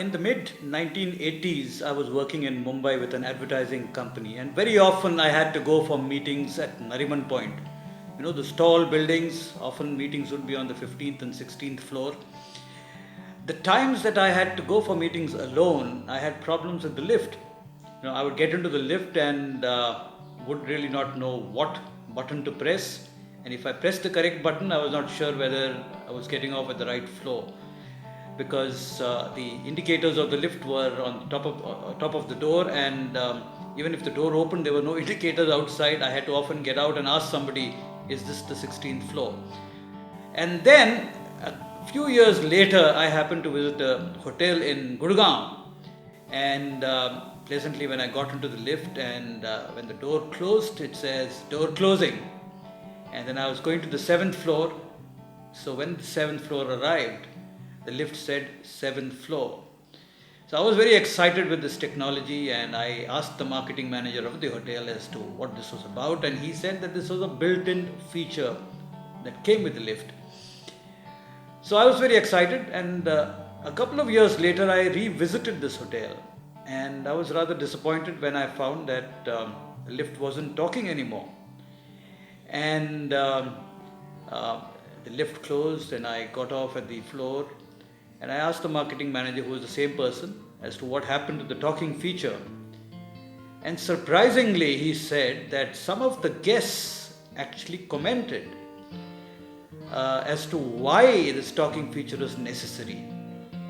in the mid 1980s, I was working in Mumbai with an advertising company, and very often I had to go for meetings at Nariman Point. You know, the tall buildings, often meetings would be on the 15th and 16th floor. The times that I had to go for meetings alone, I had problems with the lift. I would get into the lift and would really not know what button to press. And if I pressed the correct button, I was not sure whether I was getting off at the right floor, because the indicators of the lift were on top of the door, and even if the door opened, there were no indicators outside. I had to often get out and ask somebody, "Is this the 16th floor?" And then a few years later, I happened to visit a hotel in Gurgaon, and pleasantly, when I got into the lift, and when the door closed, it says door closing, and then I was going to the 7th floor. So when the 7th floor arrived, the lift said 7th floor. So I was very excited with this technology, and I asked the marketing manager of the hotel as to what this was about, and he said that this was a built-in feature that came with the lift. So I was very excited, and a couple of years later I revisited this hotel, and I was rather disappointed when I found that the lift wasn't talking anymore. And the lift closed, and I got off at the floor, and I asked the marketing manager, who was the same person, as to what happened to the talking feature. And surprisingly, he said that some of the guests actually commented as to why this talking feature is necessary.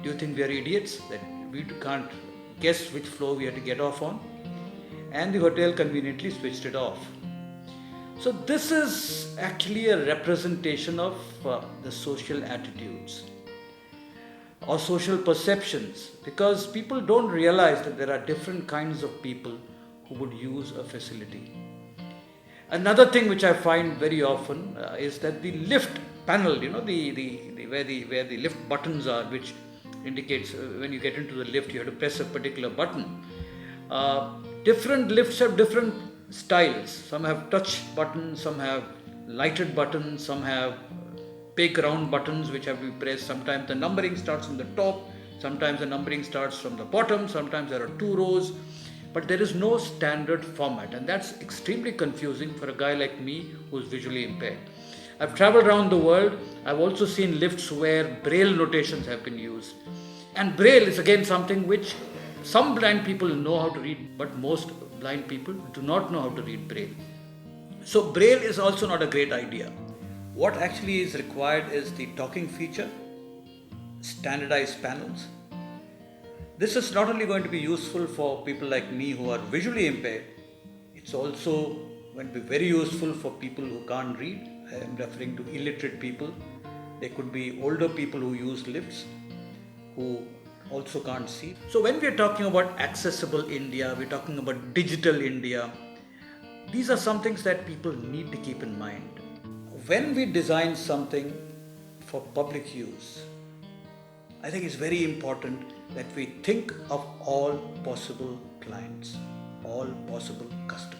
Do you think we are idiots that we can't guess which floor we have to get off on? And the hotel conveniently switched it off. So this is actually a representation of the social attitudes or social perceptions, because people don't realize that there are different kinds of people who would use a facility. Another thing which I find very often is that the lift panel, where the lift buttons are, which indicates when you get into the lift, you have to press a particular button. Different lifts have different styles. Some have touch buttons, some have lighted buttons, some have big round buttons which have to be pressed. Sometimes the numbering starts from the top, sometimes the numbering starts from the bottom, sometimes there are two rows, but there is no standard format, and that's extremely confusing for a guy like me who's visually impaired. I've traveled around the world. I've also seen lifts where braille notations have been used, and braille is again something which some blind people know how to read, but most blind people do not know how to read braille. So braille is also not a great idea. What actually is required is the talking feature, standardized panels. This is not only going to be useful for people like me who are visually impaired, it's also going to be very useful for people who can't read. I am referring to illiterate people. They could be older people who use lifts, who also can't see. So when we are talking about accessible India, we're talking about digital India, these are some things that people need to keep in mind. When we design something for public use, I think it's very important that we think of all possible clients, all possible customers.